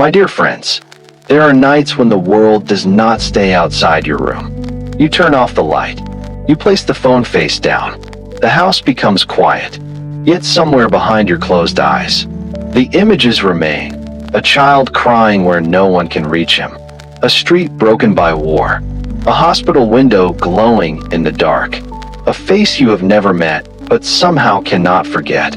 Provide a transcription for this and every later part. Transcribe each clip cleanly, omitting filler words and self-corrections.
My dear friends, there are nights when the world does not stay outside your room. You turn off the light. You place the phone face down. The house becomes quiet. Yet somewhere behind your closed eyes, the images remain. A child crying where no one can reach him. A street broken by war. A hospital window glowing in the dark. A face you have never met, but somehow cannot forget.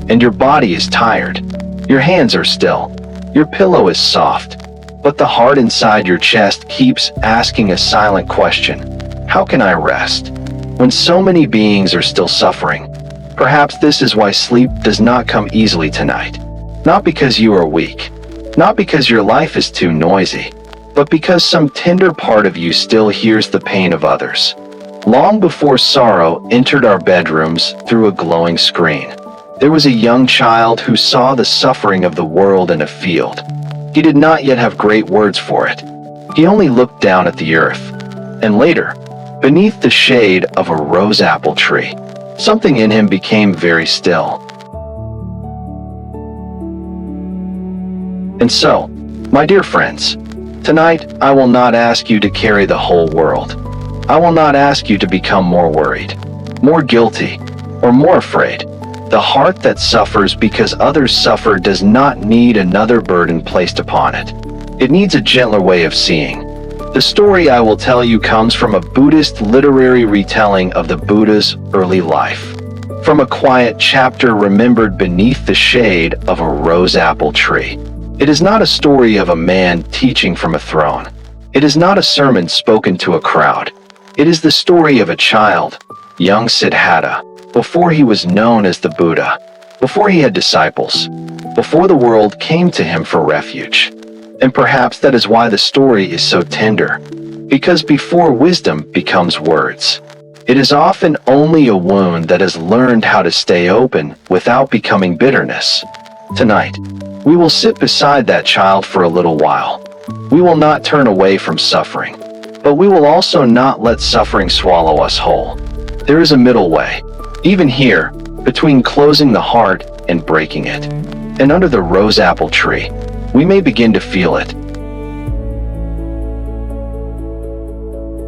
And your body is tired. Your hands are still. Your pillow is soft. But the heart inside your chest keeps asking a silent question. How can I rest? When so many beings are still suffering. Perhaps this is why sleep does not come easily tonight. Not because you are weak. Not because your life is too noisy. But because some tender part of you still hears the pain of others. Long before sorrow entered our bedrooms through a glowing screen, there was a young child who saw the suffering of the world in a field. He did not yet have great words for it. He only looked down at the earth. And later, beneath the shade of a rose apple tree, something in him became very still. And so, my dear friends, tonight I will not ask you to carry the whole world. I will not ask you to become more worried, more guilty, or more afraid. The heart that suffers because others suffer does not need another burden placed upon it. It needs a gentler way of seeing. The story I will tell you comes from a Buddhist literary retelling of the Buddha's early life. From a quiet chapter remembered beneath the shade of a rose apple tree. It is not a story of a man teaching from a throne. It is not a sermon spoken to a crowd. It is the story of a child, young Siddhatta, before he was known as the Buddha, before he had disciples, before the world came to him for refuge. And perhaps that is why the story is so tender, because before wisdom becomes words, it is often only a wound that has learned how to stay open without becoming bitterness. Tonight, we will sit beside that child for a little while. We will not turn away from suffering, but we will also not let suffering swallow us whole. There is a middle way, even here, between closing the heart and breaking it. And under the rose apple tree, we may begin to feel it.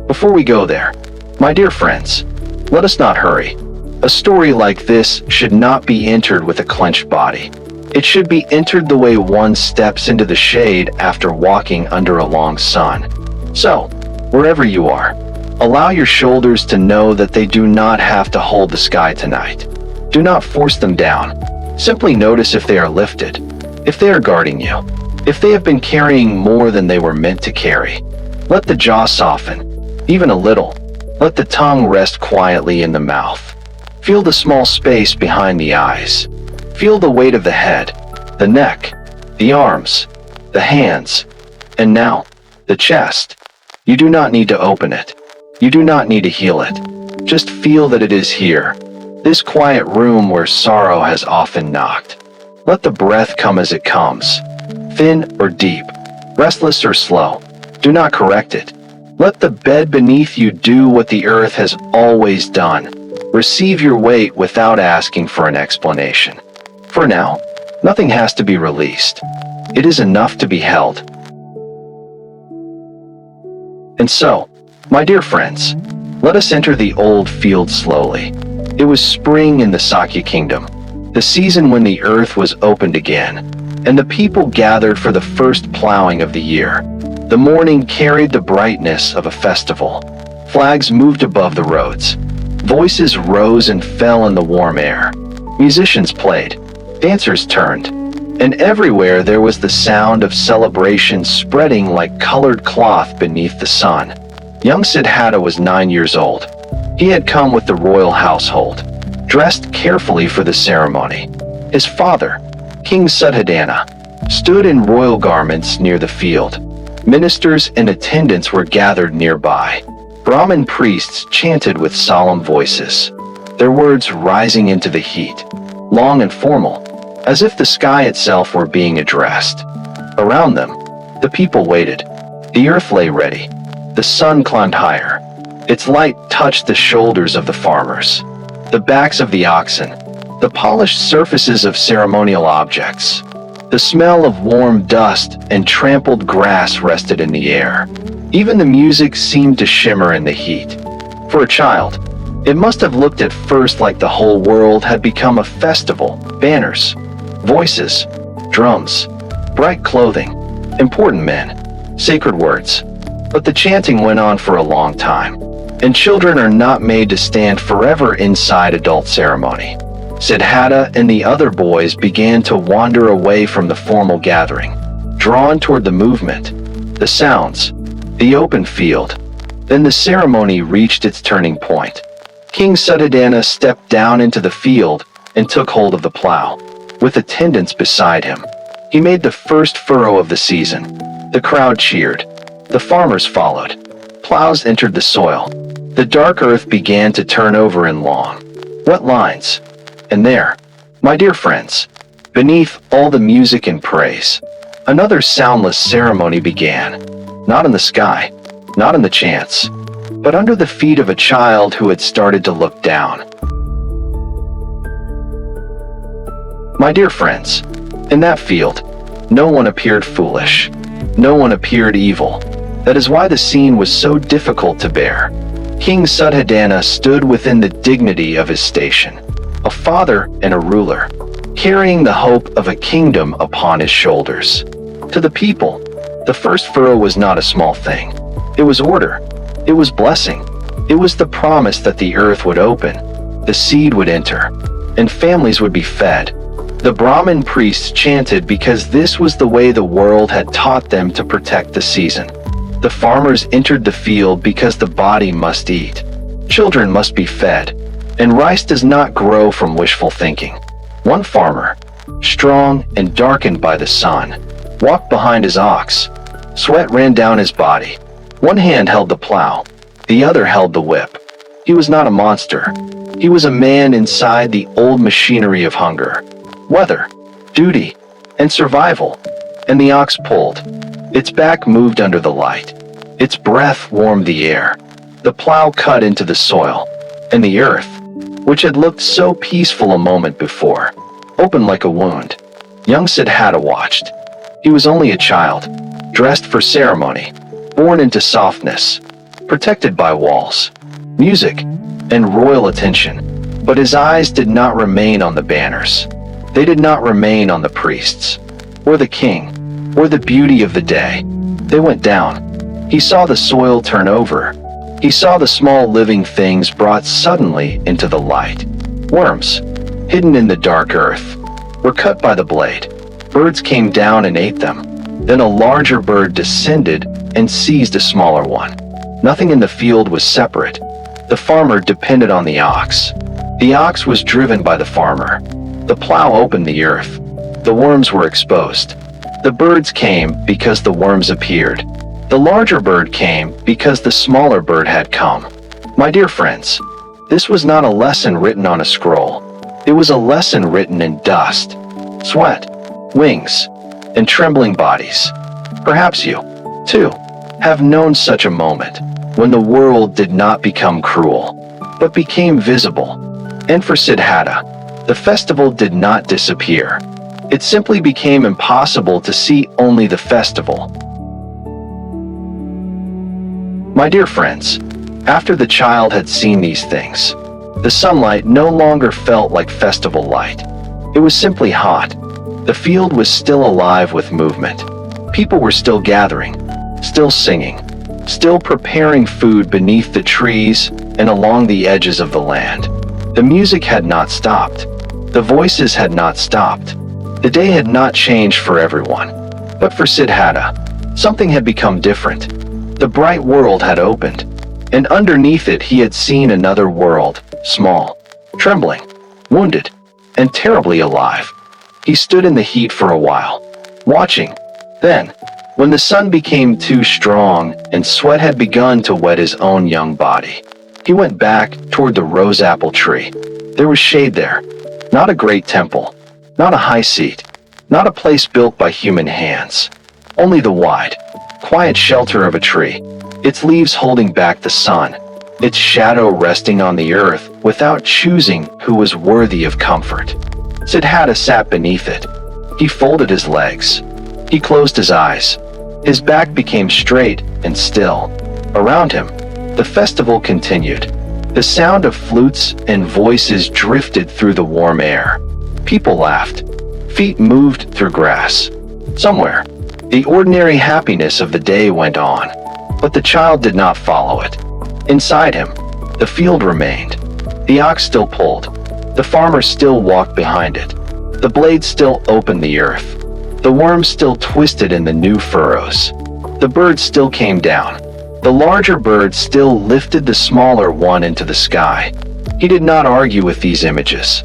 Before we go there, my dear friends, let us not hurry. A story like this should not be entered with a clenched body. It should be entered the way one steps into the shade after walking under a long sun. So, wherever you are, allow your shoulders to know that they do not have to hold the sky tonight. Do not force them down. Simply notice if they are lifted, if they are guarding you, if they have been carrying more than they were meant to carry. Let the jaw soften, even a little. Let the tongue rest quietly in the mouth. Feel the small space behind the eyes. Feel the weight of the head, the neck, the arms, the hands, and now, the chest. You do not need to open it. You do not need to heal it. Just feel that it is here, this quiet room where sorrow has often knocked. Let the breath come as it comes, thin or deep, restless or slow. Do not correct it. Let the bed beneath you do what the earth has always done. Receive your weight without asking for an explanation. For now, nothing has to be released. It is enough to be held. And so, my dear friends, let us enter the old field slowly. It was spring in the Sakya kingdom, the season when the earth was opened again, and the people gathered for the first plowing of the year. The morning carried the brightness of a festival. Flags moved above the roads. Voices rose and fell in the warm air. Musicians played. Dancers turned. And everywhere there was the sound of celebration spreading like colored cloth beneath the sun. Young Siddhatta was 9 years old. He had come with the royal household, dressed carefully for the ceremony. His father, King Siddhatta, stood in royal garments near the field. Ministers and attendants were gathered nearby. Brahmin priests chanted with solemn voices, their words rising into the heat, long and formal, as if the sky itself were being addressed. Around them, the people waited. The earth lay ready. The sun climbed higher. Its light touched the shoulders of the farmers, the backs of the oxen, the polished surfaces of ceremonial objects. The smell of warm dust and trampled grass rested in the air. Even the music seemed to shimmer in the heat. For a child, it must have looked at first like the whole world had become a festival. Banners, voices, drums, bright clothing, important men, sacred words. But the chanting went on for a long time, and children are not made to stand forever inside adult ceremony. Siddhatta and the other boys began to wander away from the formal gathering, drawn toward the movement, the sounds, the open field. Then the ceremony reached its turning point. King Siddhatta stepped down into the field and took hold of the plow, with attendants beside him. He made the first furrow of the season. The crowd cheered. The farmers followed. Plows entered the soil. The dark earth began to turn over in long, wet lines. And there, my dear friends, beneath all the music and praise, another soundless ceremony began. Not in the sky, not in the chants, but under the feet of a child who had started to look down. My dear friends, in that field, no one appeared foolish. No one appeared evil. That is why the scene was so difficult to bear. King Siddhatta stood within the dignity of his station, a father and a ruler, carrying the hope of a kingdom upon his shoulders. To the people, the first furrow was not a small thing. It was order. It was blessing. It was the promise that the earth would open, the seed would enter, and families would be fed. The Brahmin priests chanted because this was the way the world had taught them to protect the season. The farmers entered the field because the body must eat. Children must be fed, and rice does not grow from wishful thinking. One farmer, strong and darkened by the sun, walked behind his ox. Sweat ran down his body. One hand held the plow, the other held the whip. He was not a monster. He was a man inside the old machinery of hunger, weather, duty, and survival. And the ox pulled. Its back moved under the light. Its breath warmed the air. The plow cut into the soil, and the earth, which had looked so peaceful a moment before, opened like a wound. Young Siddhatta watched. He was only a child, dressed for ceremony, born into softness, protected by walls, music, and royal attention. But his eyes did not remain on the banners. They did not remain on the priests, or the king, or the beauty of the day. They went down. He saw the soil turn over. He saw the small living things brought suddenly into the light. Worms, hidden in the dark earth, were cut by the blade. Birds came down and ate them. Then a larger bird descended and seized a smaller one. Nothing in the field was separate. The farmer depended on the ox. The ox was driven by the farmer. The plow opened the earth. The worms were exposed. The birds came because the worms appeared. The larger bird came because the smaller bird had come. My dear friends, this was not a lesson written on a scroll. It was a lesson written in dust, sweat, wings, and trembling bodies. Perhaps you, too, have known such a moment when the world did not become cruel, but became visible. And for Siddhatta, the festival did not disappear. It simply became impossible to see only the festival. My dear friends, after the child had seen these things, the sunlight no longer felt like festival light. It was simply hot. The field was still alive with movement. People were still gathering, still singing, still preparing food beneath the trees and along the edges of the land. The music had not stopped. The voices had not stopped. The day had not changed for everyone. But for Siddhatta, something had become different. The bright world had opened, and underneath it he had seen another world, small, trembling, wounded, and terribly alive. He stood in the heat for a while, watching. Then, when the sun became too strong and sweat had begun to wet his own young body, he went back toward the rose apple tree. There was shade there, not a great temple, not a high seat, not a place built by human hands, only the wide, quiet shelter of a tree, its leaves holding back the sun, its shadow resting on the earth without choosing who was worthy of comfort. Siddhatta sat beneath it, He folded his legs. He closed his eyes. His back became straight and still. Around him, the festival continued. The sound of flutes and voices drifted through the warm air. People laughed. Feet moved through grass. Somewhere, the ordinary happiness of the day went on, but the child did not follow it. Inside him, the field remained. The ox still pulled. The farmer still walked behind it. The blade still opened the earth. The worm still twisted in the new furrows. The bird still came down. The larger bird still lifted the smaller one into the sky. He did not argue with these images.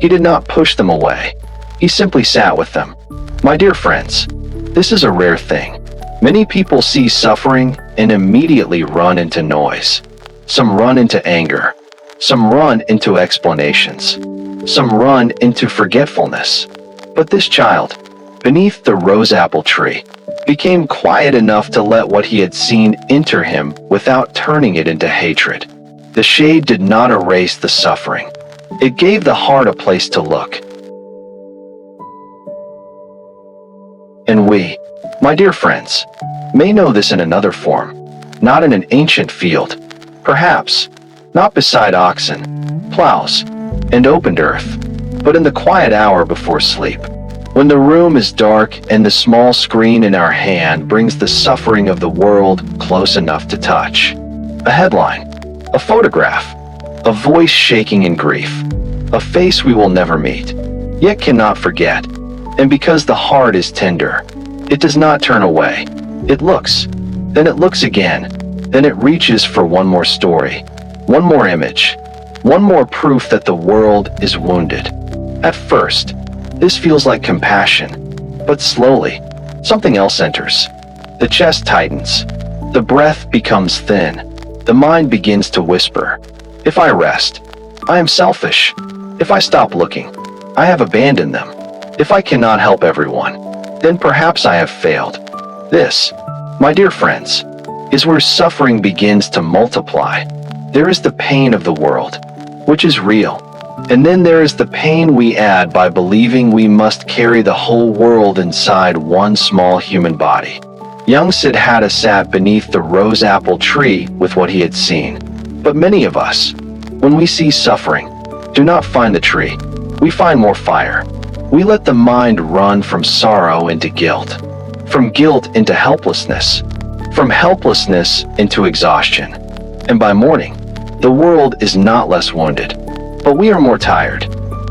He did not push them away. He simply sat with them. My dear friends, this is a rare thing. Many people see suffering and immediately run into noise. Some run into anger. Some run into explanations. Some run into forgetfulness. But this child, beneath the rose apple tree, became quiet enough to let what he had seen enter him without turning it into hatred. The shade did not erase the suffering. It gave the heart a place to look. And we, my dear friends, may know this in another form, not in an ancient field, perhaps, not beside oxen, plows, and opened earth, but in the quiet hour before sleep, when the room is dark and the small screen in our hand brings the suffering of the world close enough to touch. A headline, a photograph, a voice shaking in grief, a face we will never meet, yet cannot forget. And because the heart is tender, it does not turn away. It looks, then it looks again, then it reaches for one more story, one more image, one more proof that the world is wounded. At first, this feels like compassion, but slowly, something else enters. The chest tightens, the breath becomes thin, the mind begins to whisper, if I rest, I am selfish. If I stop looking, I have abandoned them. If I cannot help everyone, then perhaps I have failed. This, my dear friends, is where suffering begins to multiply. There is the pain of the world, which is real. And then there is the pain we add by believing we must carry the whole world inside one small human body. Young Siddhatta sat beneath the rose apple tree with what he had seen. But many of us, when we see suffering, do not find the tree. We find more fire. We let the mind run from sorrow into guilt, from guilt into helplessness, from helplessness into exhaustion. And by morning, the world is not less wounded, but we are more tired.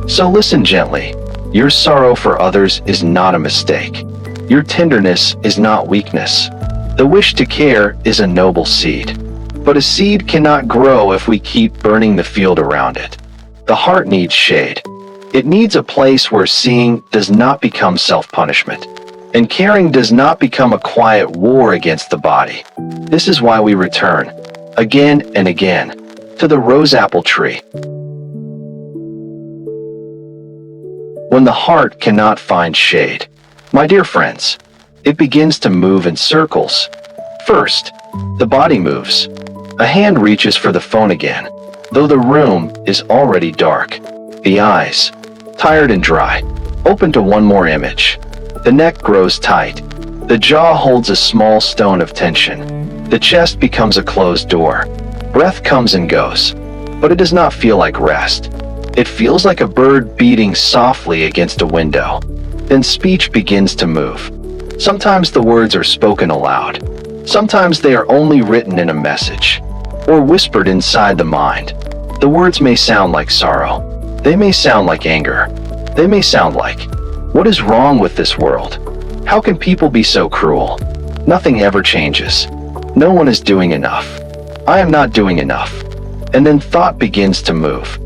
So listen gently. Your sorrow for others is not a mistake. Your tenderness is not weakness. The wish to care is a noble seed. But a seed cannot grow if we keep burning the field around it. The heart needs shade. It needs a place where seeing does not become self-punishment, and caring does not become a quiet war against the body. This is why we return, again and again, to the rose apple tree. When the heart cannot find shade, my dear friends, it begins to move in circles. First, the body moves. A hand reaches for the phone again, though the room is already dark. The eyes, tired and dry, open to one more image. The neck grows tight. The jaw holds a small stone of tension. The chest becomes a closed door. Breath comes and goes, but it does not feel like rest. It feels like a bird beating softly against a window. Then speech begins to move. Sometimes the words are spoken aloud. Sometimes they are only written in a message, or whispered inside the mind. The words may sound like sorrow. They may sound like anger. They may sound like, what is wrong with this world? How can people be so cruel? Nothing ever changes. No one is doing enough. I am not doing enough. And then thought begins to move.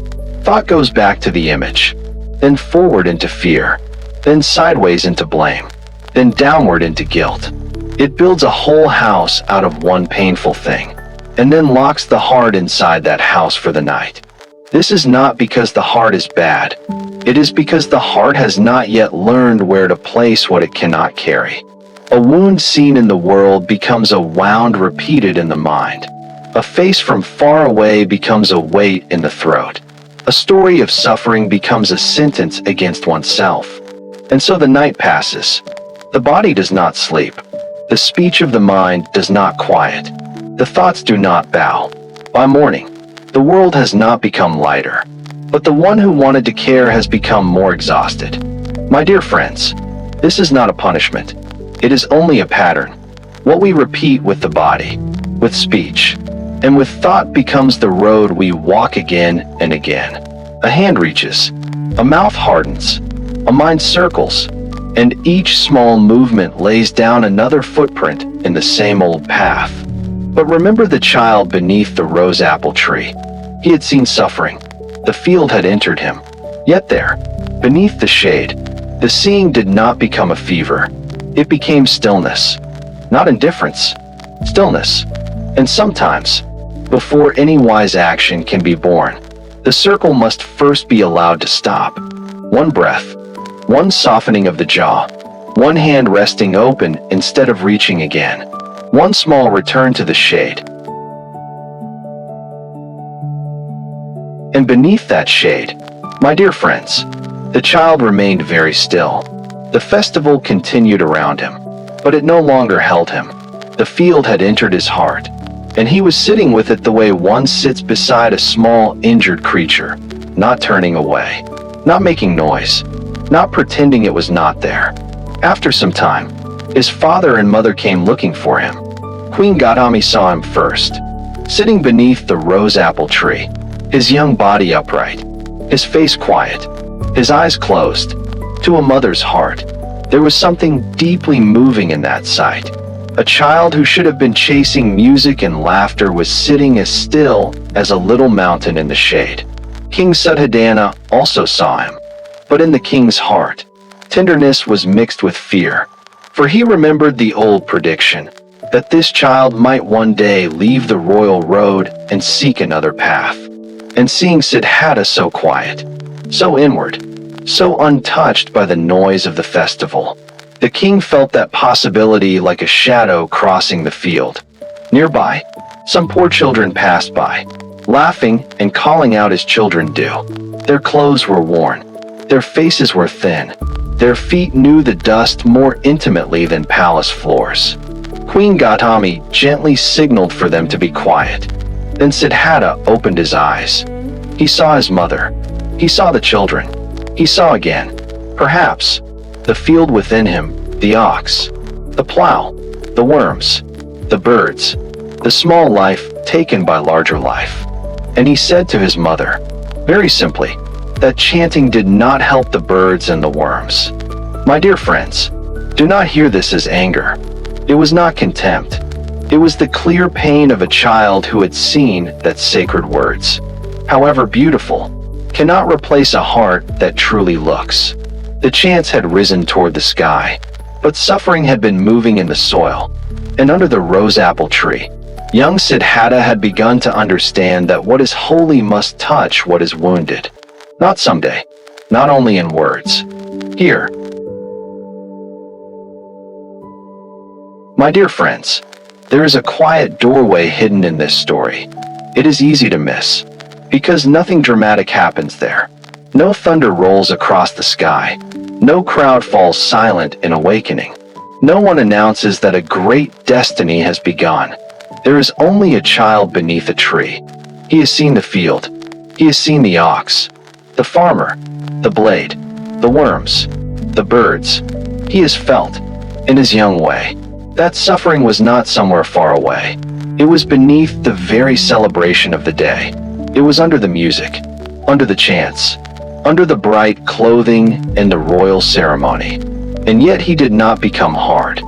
Thought goes back to the image, then forward into fear, then sideways into blame, then downward into guilt. It builds a whole house out of one painful thing, and then locks the heart inside that house for the night. This is not because the heart is bad. It is because the heart has not yet learned where to place what it cannot carry. A wound seen in the world becomes a wound repeated in the mind. A face from far away becomes a weight in the throat. A story of suffering becomes a sentence against oneself. And so the night passes. The body does not sleep. The speech of the mind does not quiet. The thoughts do not bow. By morning, the world has not become lighter, but the one who wanted to care has become more exhausted. My dear friends, this is not a punishment. It is only a pattern. What we repeat with the body, with speech, and with thought becomes the road we walk again and again. A hand reaches, a mouth hardens, a mind circles, and each small movement lays down another footprint in the same old path. But remember the child beneath the rose apple tree. He had seen suffering. The field had entered him. Yet there, beneath the shade, the seeing did not become a fever. It became stillness. Not indifference, stillness. And sometimes, before any wise action can be born, the circle must first be allowed to stop. One breath, one softening of the jaw, one hand resting open instead of reaching again, one small return to the shade. And beneath that shade, my dear friends, the child remained very still. The festival continued around him, but it no longer held him. The field had entered his heart, and he was sitting with it the way one sits beside a small, injured creature, not turning away, not making noise, not pretending it was not there. After some time, his father and mother came looking for him. Queen Gautami saw him first, sitting beneath the rose apple tree, his young body upright, his face quiet, his eyes closed. To a mother's heart, there was something deeply moving in that sight. A child who should have been chasing music and laughter was sitting as still as a little mountain in the shade. King Siddhatta also saw him, but in the king's heart, tenderness was mixed with fear, for he remembered the old prediction that this child might one day leave the royal road and seek another path. And seeing Siddhatta so quiet, so inward, so untouched by the noise of the festival, the king felt that possibility like a shadow crossing the field. Nearby, some poor children passed by, laughing and calling out as children do. Their clothes were worn, their faces were thin, their feet knew the dust more intimately than palace floors. Queen Gautami gently signaled for them to be quiet. Then Siddhatta opened his eyes. He saw his mother. He saw the children. He saw again, perhaps, the field within him, the ox, the plow, the worms, the birds, the small life taken by larger life. And he said to his mother, very simply, that chanting did not help the birds and the worms. My dear friends, do not hear this as anger. It was not contempt. It was the clear pain of a child who had seen that sacred words, however beautiful, cannot replace a heart that truly looks. The chants had risen toward the sky, but suffering had been moving in the soil, and under the rose apple tree, young Siddhatta had begun to understand that what is holy must touch what is wounded. Not someday, not only in words. Here. My dear friends, there is a quiet doorway hidden in this story. It is easy to miss, because nothing dramatic happens there. No thunder rolls across the sky. No crowd falls silent in awakening. No one announces that a great destiny has begun. There is only a child beneath a tree. He has seen the field. He has seen the ox, the farmer, the blade, the worms, the birds. He has felt, in his young way, that suffering was not somewhere far away. It was beneath the very celebration of the day. It was under the music, under the chants, under the bright clothing and the royal ceremony. And yet he did not become hard.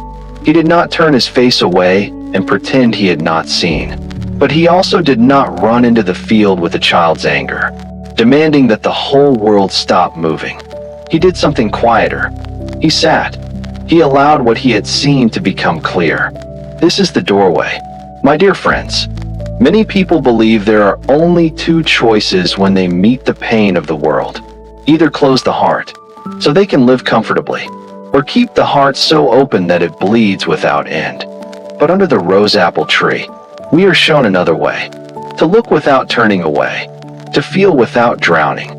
He did not turn his face away and pretend he had not seen. But he also did not run into the field with a child's anger, demanding that the whole world stop moving. He did something quieter. He sat. He allowed what he had seen to become clear. This is the doorway. My dear friends, many people believe there are only two choices when they meet the pain of the world. Either close the heart, so they can live comfortably, or keep the heart so open that it bleeds without end. But under the rose apple tree, we are shown another way. To look without turning away, to feel without drowning,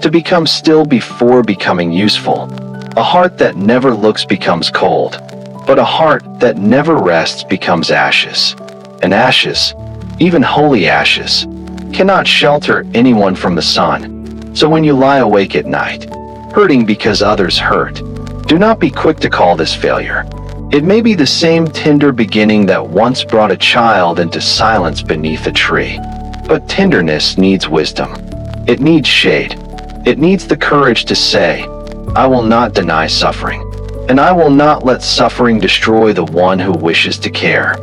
to become still before becoming useful. A heart that never looks becomes cold, but a heart that never rests becomes ashes. And ashes, even holy ashes, cannot shelter anyone from the sun. So when you lie awake at night, hurting because others hurt, do not be quick to call this failure. It may be the same tender beginning that once brought a child into silence beneath a tree. But tenderness needs wisdom. It needs shade. It needs the courage to say, I will not deny suffering, and I will not let suffering destroy the one who wishes to care.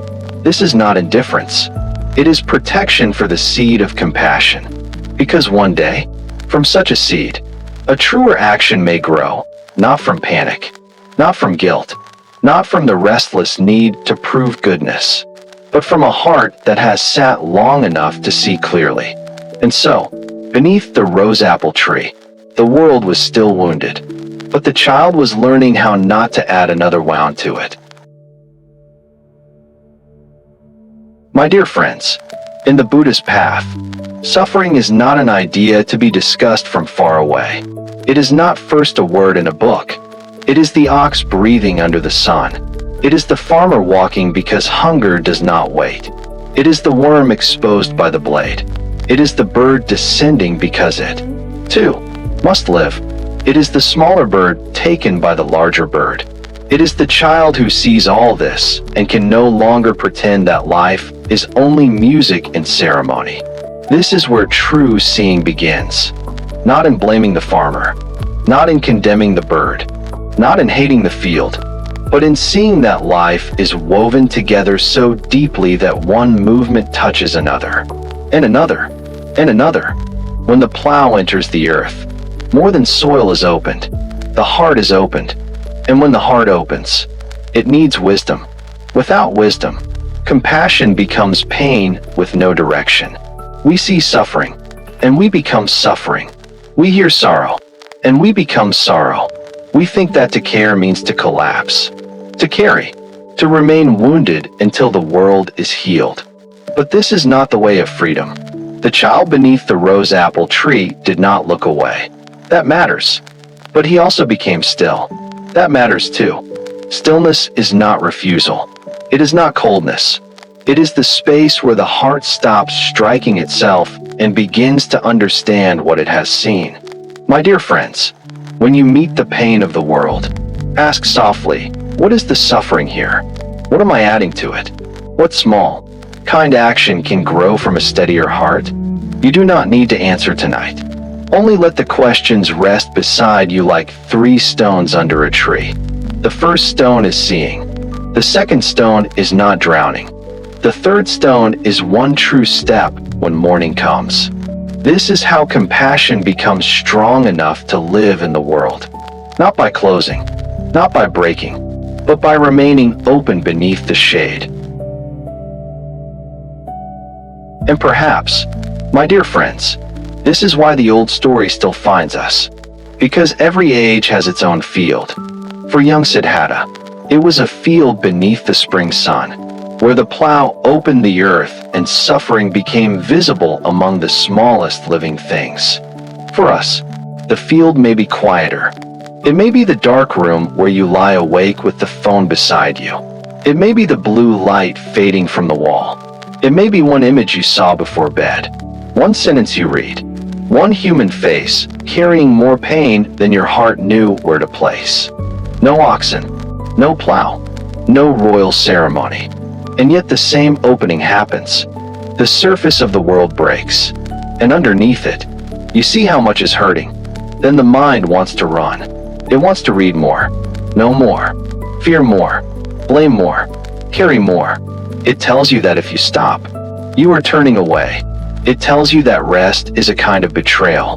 This is not indifference. It is protection for the seed of compassion. Because one day, from such a seed, a truer action may grow, not from panic, not from guilt, not from the restless need to prove goodness, but from a heart that has sat long enough to see clearly. And so, beneath the rose apple tree, the world was still wounded, but the child was learning how not to add another wound to it. My dear friends, in the Buddhist path, suffering is not an idea to be discussed from far away. It is not first a word in a book. It is the ox breathing under the sun. It is the farmer walking because hunger does not wait. It is the worm exposed by the blade. It is the bird descending because it, too, must live. It is the smaller bird taken by the larger bird. It is the child who sees all this and can no longer pretend that life is only music and ceremony. This is where true seeing begins. Not in blaming the farmer, not in condemning the bird, not in hating the field, but in seeing that life is woven together so deeply that one movement touches another, and another, and another. When the plow enters the earth, more than soil is opened, the heart is opened. And when the heart opens, it needs wisdom. Without wisdom, compassion becomes pain with no direction. We see suffering, and we become suffering. We hear sorrow, and we become sorrow. We think that to care means to collapse, to carry, to remain wounded until the world is healed. But this is not the way of freedom. The child beneath the rose apple tree did not look away. That matters. But he also became still. That matters too. Stillness is not refusal. It is not coldness. It is the space where the heart stops striking itself and begins to understand what it has seen. My dear friends, when you meet the pain of the world, ask softly, what is the suffering here? What am I adding to it? What small, kind action can grow from a steadier heart? You do not need to answer tonight. Only let the questions rest beside you like 3 stones under a tree. The first stone is seeing. The second stone is not drowning. The third stone is one true step when morning comes. This is how compassion becomes strong enough to live in the world. Not by closing, not by breaking, but by remaining open beneath the shade. And perhaps, my dear friends, this is why the old story still finds us. Because every age has its own field. For young Siddhatta, it was a field beneath the spring sun, where the plow opened the earth and suffering became visible among the smallest living things. For us, the field may be quieter. It may be the dark room where you lie awake with the phone beside you. It may be the blue light fading from the wall. It may be one image you saw before bed, one sentence you read, one human face carrying more pain than your heart knew where to place. No oxen, no plow, no royal ceremony. And yet the same opening happens. The surface of the world breaks, and underneath it, you see how much is hurting. Then the mind wants to run. It wants to read more, know more, fear more, blame more, carry more. It tells you that if you stop, you are turning away. It tells you that rest is a kind of betrayal.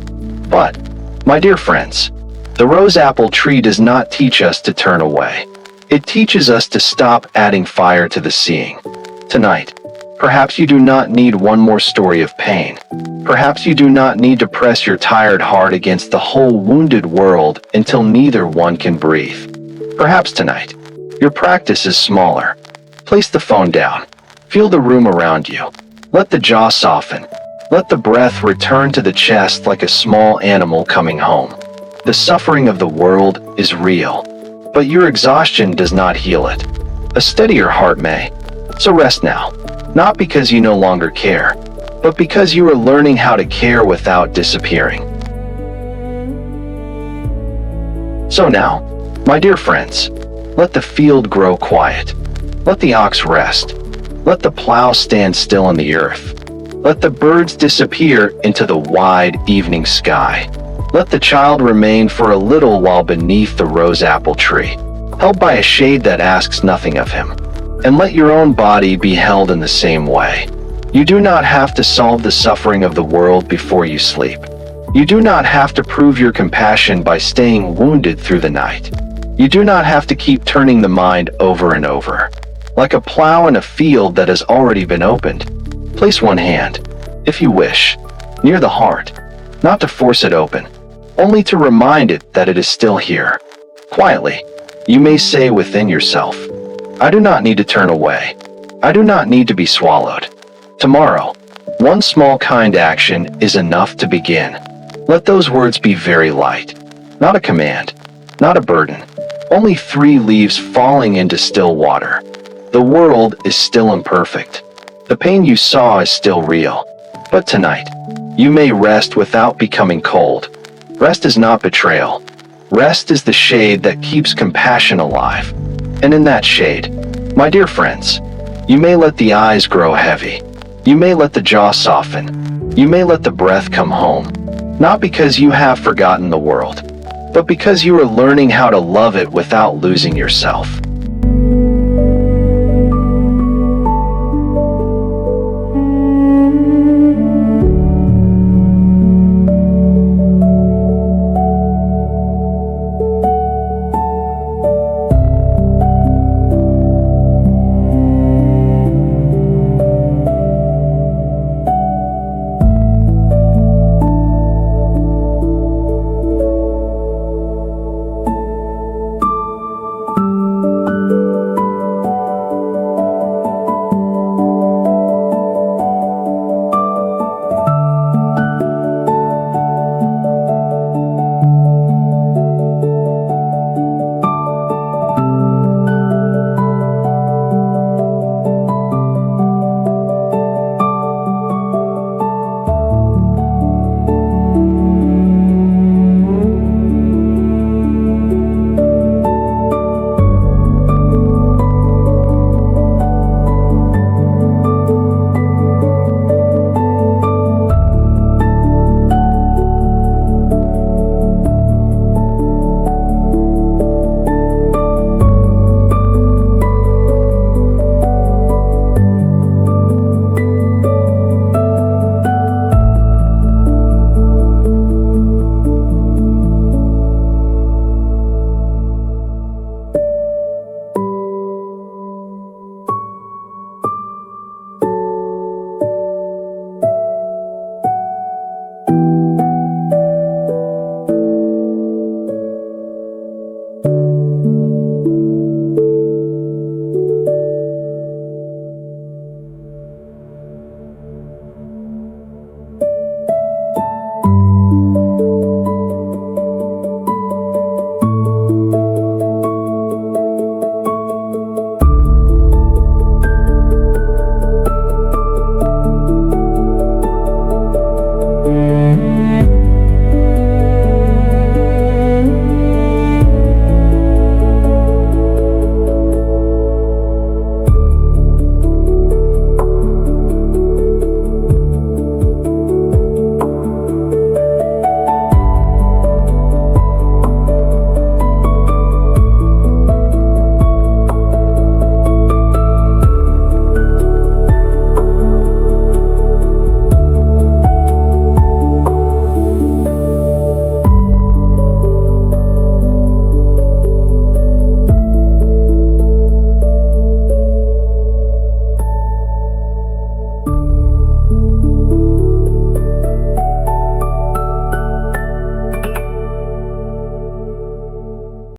But, my dear friends, the rose apple tree does not teach us to turn away. It teaches us to stop adding fire to the seeing. Tonight, perhaps you do not need one more story of pain. Perhaps you do not need to press your tired heart against the whole wounded world until neither one can breathe. Perhaps tonight, your practice is smaller. Place the phone down. Feel the room around you. Let the jaw soften. Let the breath return to the chest like a small animal coming home. The suffering of the world is real, but your exhaustion does not heal it. A steadier heart may. So rest now, not because you no longer care, but because you are learning how to care without disappearing. So now, my dear friends, let the field grow quiet. Let the ox rest. Let the plow stand still in the earth. Let the birds disappear into the wide evening sky. Let the child remain for a little while beneath the rose apple tree, held by a shade that asks nothing of him. And let your own body be held in the same way. You do not have to solve the suffering of the world before you sleep. You do not have to prove your compassion by staying wounded through the night. You do not have to keep turning the mind over and over. Like a plow in a field that has already been opened, place one hand, if you wish, near the heart, not to force it open, only to remind it that it is still here. Quietly, you may say within yourself, I do not need to turn away. I do not need to be swallowed. Tomorrow, one small kind action is enough to begin. Let those words be very light, not a command, not a burden, only 3 leaves falling into still water. The world is still imperfect. The pain you saw is still real. But tonight, you may rest without becoming cold. Rest is not betrayal. Rest is the shade that keeps compassion alive. And in that shade, my dear friends, you may let the eyes grow heavy. You may let the jaw soften. You may let the breath come home. Not because you have forgotten the world, but because you are learning how to love it without losing yourself.